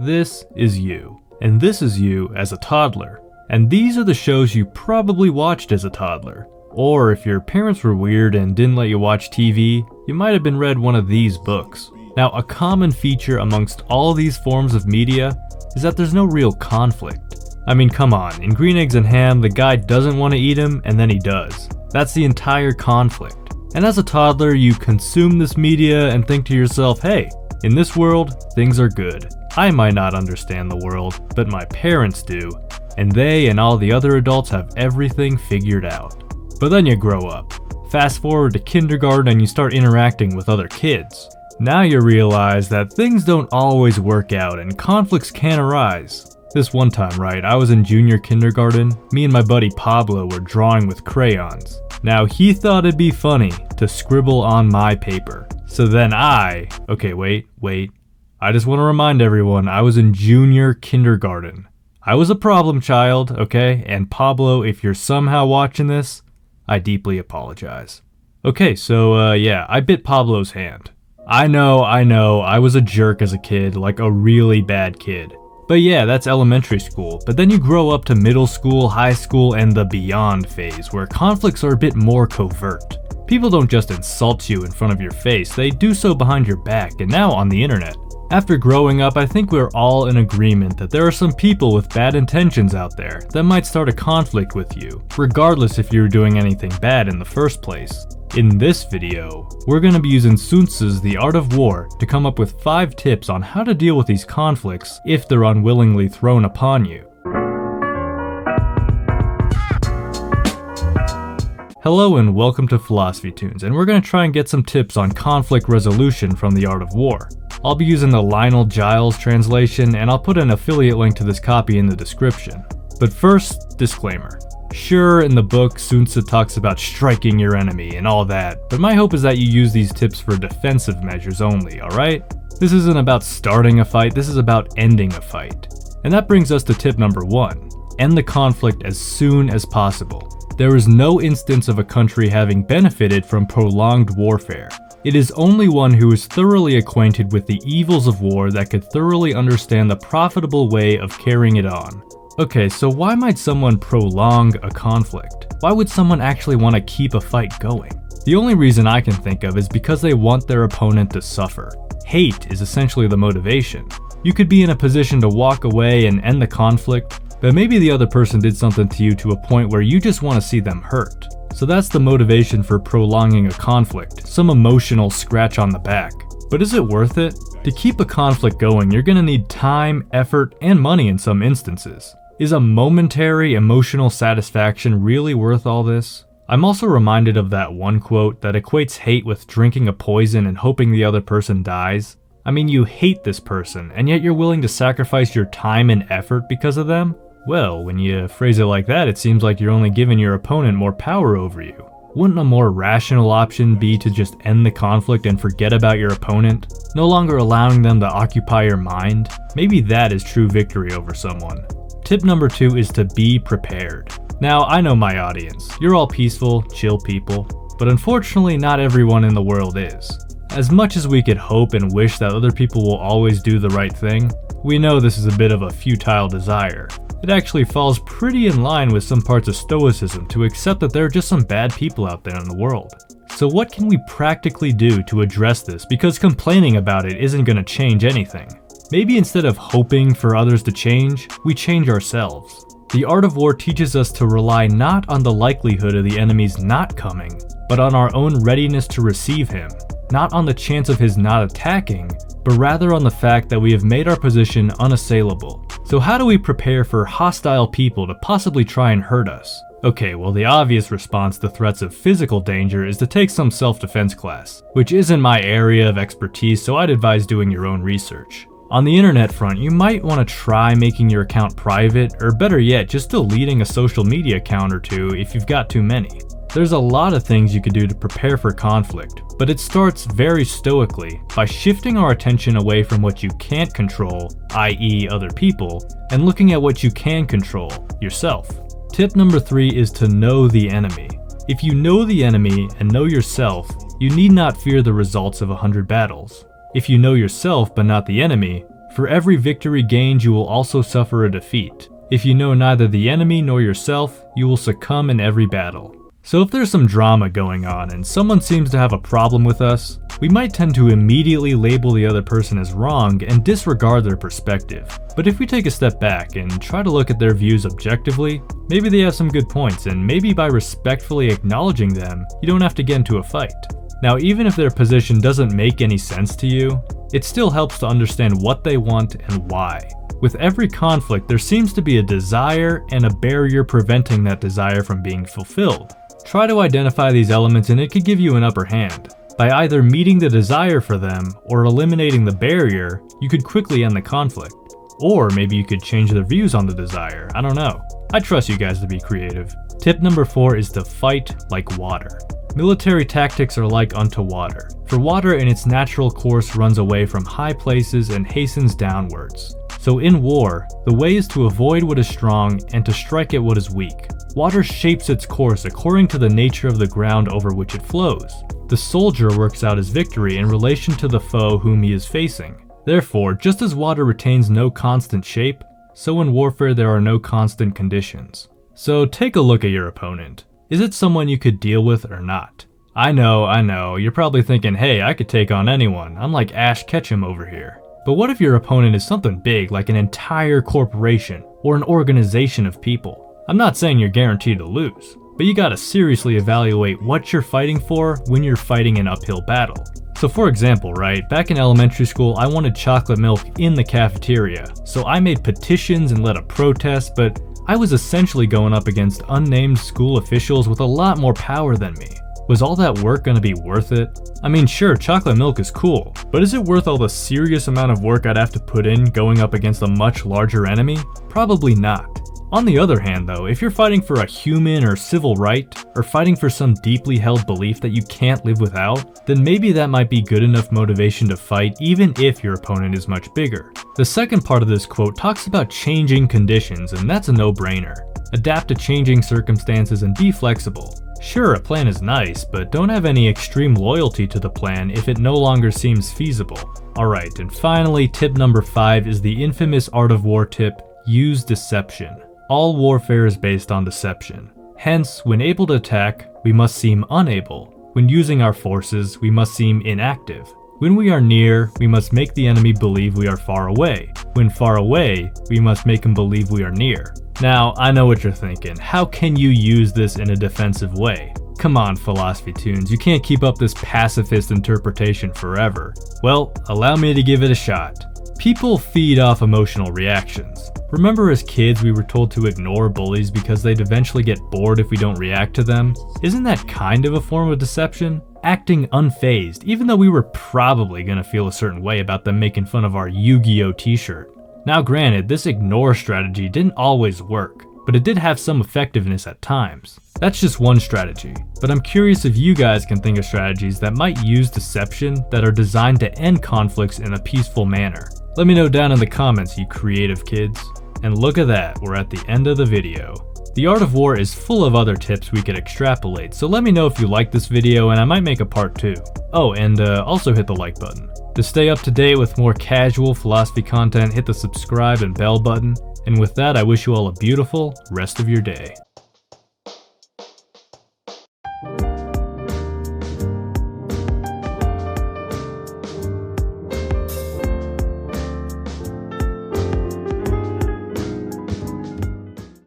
This is you. And this is you as a toddler. And these are the shows you probably watched as a toddler. Or if your parents were weird and didn't let you watch TV, you might have been read one of these books. Now, a common feature amongst all these forms of media is that there's no real conflict. I mean, come on, in Green Eggs and Ham, the guy doesn't want to eat him, and then he does. That's the entire conflict. And as a toddler, you consume this media and think to yourself, hey, in this world, things are good. I might not understand the world, but my parents do, and they and all the other adults have everything figured out. But then you grow up. Fast forward to kindergarten and you start interacting with other kids. Now you realize that things don't always work out and conflicts can arise. This one time, right, I was in junior kindergarten, me and my buddy Pablo were drawing with crayons. Now he thought it'd be funny to scribble on my paper. So then I just want to remind everyone I was in junior kindergarten. I was a problem child, okay? And Pablo, if you're somehow watching this, I deeply apologize. Okay, so I bit Pablo's hand. I know, I was a jerk as a kid, like a really bad kid. But yeah, that's elementary school. But then you grow up to middle school, high school, and the beyond phase, where conflicts are a bit more covert. People don't just insult you in front of your face, they do so behind your back, and now on the internet. After growing up, I think we're all in agreement that there are some people with bad intentions out there that might start a conflict with you, regardless if you were doing anything bad in the first place. In this video, we're going to be using Sun Tzu's The Art of War to come up with 5 tips on how to deal with these conflicts if they're unwillingly thrown upon you. Hello and welcome to PhilosophyToons, and we're going to try and get some tips on conflict resolution from The Art of War. I'll be using the Lionel Giles translation, and I'll put an affiliate link to this copy in the description. But first, disclaimer. Sure, in the book, Sun Tzu talks about striking your enemy and all that, but my hope is that you use these tips for defensive measures only, alright? This isn't about starting a fight, this is about ending a fight. And that brings us to tip number 1. End the conflict as soon as possible. There is no instance of a country having benefited from prolonged warfare. It is only one who is thoroughly acquainted with the evils of war that could thoroughly understand the profitable way of carrying it on. Okay, so why might someone prolong a conflict? Why would someone actually want to keep a fight going? The only reason I can think of is because they want their opponent to suffer. Hate is essentially the motivation. You could be in a position to walk away and end the conflict, but maybe the other person did something to you to a point where you just want to see them hurt. So that's the motivation for prolonging a conflict, some emotional scratch on the back. But is it worth it? To keep a conflict going, you're gonna need time, effort, and money in some instances. Is a momentary emotional satisfaction really worth all this? I'm also reminded of that one quote that equates hate with drinking a poison and hoping the other person dies. I mean, you hate this person, and yet you're willing to sacrifice your time and effort because of them? Well, when you phrase it like that, it seems like you're only giving your opponent more power over you. Wouldn't a more rational option be to just end the conflict and forget about your opponent? No longer allowing them to occupy your mind? Maybe that is true victory over someone. Tip number 2 is to be prepared. Now, I know my audience. You're all peaceful, chill people, but unfortunately not everyone in the world is. As much as we could hope and wish that other people will always do the right thing, we know this is a bit of a futile desire. It actually falls pretty in line with some parts of Stoicism to accept that there are just some bad people out there in the world. So what can we practically do to address this, because complaining about it isn't going to change anything? Maybe instead of hoping for others to change, we change ourselves. The Art of War teaches us to rely not on the likelihood of the enemy's not coming, but on our own readiness to receive him. Not on the chance of his not attacking, but rather on the fact that we have made our position unassailable. So how do we prepare for hostile people to possibly try and hurt us? Okay, well, the obvious response to threats of physical danger is to take some self-defense class, which isn't my area of expertise, so I'd advise doing your own research. On the internet front, you might want to try making your account private, or better yet, just deleting a social media account or two if you've got too many. There's a lot of things you could do to prepare for conflict, but it starts very stoically by shifting our attention away from what you can't control, i.e. other people, and looking at what you can control, yourself. Tip number 3 is to know the enemy. If you know the enemy and know yourself, you need not fear the results of 100 battles. If you know yourself but not the enemy, For every victory gained, you will also suffer a defeat. If you know neither the enemy nor yourself, you will succumb in every battle. So if there's some drama going on and someone seems to have a problem with us, we might tend to immediately label the other person as wrong and disregard their perspective. But if we take a step back and try to look at their views objectively, maybe they have some good points, and maybe by respectfully acknowledging them, you don't have to get into a fight. Now, even if their position doesn't make any sense to you, it still helps to understand what they want and why. With every conflict, there seems to be a desire and a barrier preventing that desire from being fulfilled. Try to identify these elements and it could give you an upper hand. By either meeting the desire for them or eliminating the barrier, you could quickly end the conflict. Or maybe you could change their views on the desire, I don't know. I trust you guys to be creative. Tip number 4 is to fight like water. Military tactics are like unto water. For water in its natural course runs away from high places and hastens downwards. So in war, the way is to avoid what is strong and to strike at what is weak. Water shapes its course according to the nature of the ground over which it flows. The soldier works out his victory in relation to the foe whom he is facing. Therefore, just as water retains no constant shape, so in warfare there are no constant conditions. So take a look at your opponent. Is it someone you could deal with or not? I know, you're probably thinking, hey, I could take on anyone. I'm like Ash Ketchum over here. But what if your opponent is something big like an entire corporation or an organization of people? I'm not saying you're guaranteed to lose, but you gotta seriously evaluate what you're fighting for when you're fighting an uphill battle. So for example, right, back in elementary school, I wanted chocolate milk in the cafeteria. So I made petitions and led a protest, but I was essentially going up against unnamed school officials with a lot more power than me. Was all that work gonna be worth it? I mean, sure, chocolate milk is cool, but is it worth all the serious amount of work I'd have to put in going up against a much larger enemy? Probably not. On the other hand though, if you're fighting for a human or civil right, or fighting for some deeply held belief that you can't live without, then maybe that might be good enough motivation to fight even if your opponent is much bigger. The second part of this quote talks about changing conditions, and that's a no-brainer. Adapt to changing circumstances and be flexible. Sure, a plan is nice, but don't have any extreme loyalty to the plan if it no longer seems feasible. Alright, and finally, tip number 5 is the infamous art of war tip, use deception. All warfare is based on deception. Hence, when able to attack, we must seem unable. When using our forces, we must seem inactive. When we are near, we must make the enemy believe we are far away. When far away, we must make him believe we are near. Now, I know what you're thinking. How can you use this in a defensive way? Come on, PhilosophyToons, you can't keep up this pacifist interpretation forever. Well, allow me to give it a shot. People feed off emotional reactions. Remember as kids we were told to ignore bullies because they'd eventually get bored if we don't react to them? Isn't that kind of a form of deception? Acting unfazed, even though we were probably gonna feel a certain way about them making fun of our Yu-Gi-Oh t-shirt. Now granted, this ignore strategy didn't always work, but it did have some effectiveness at times. That's just one strategy, but I'm curious if you guys can think of strategies that might use deception that are designed to end conflicts in a peaceful manner. Let me know down in the comments, you creative kids. And look at that, we're at the end of the video. The art of war is full of other tips we could extrapolate, so let me know if you like this video and I might make a part 2. Oh, and also hit the like button. To stay up to date with more casual philosophy content, hit the subscribe and bell button. And with that, I wish you all a beautiful rest of your day.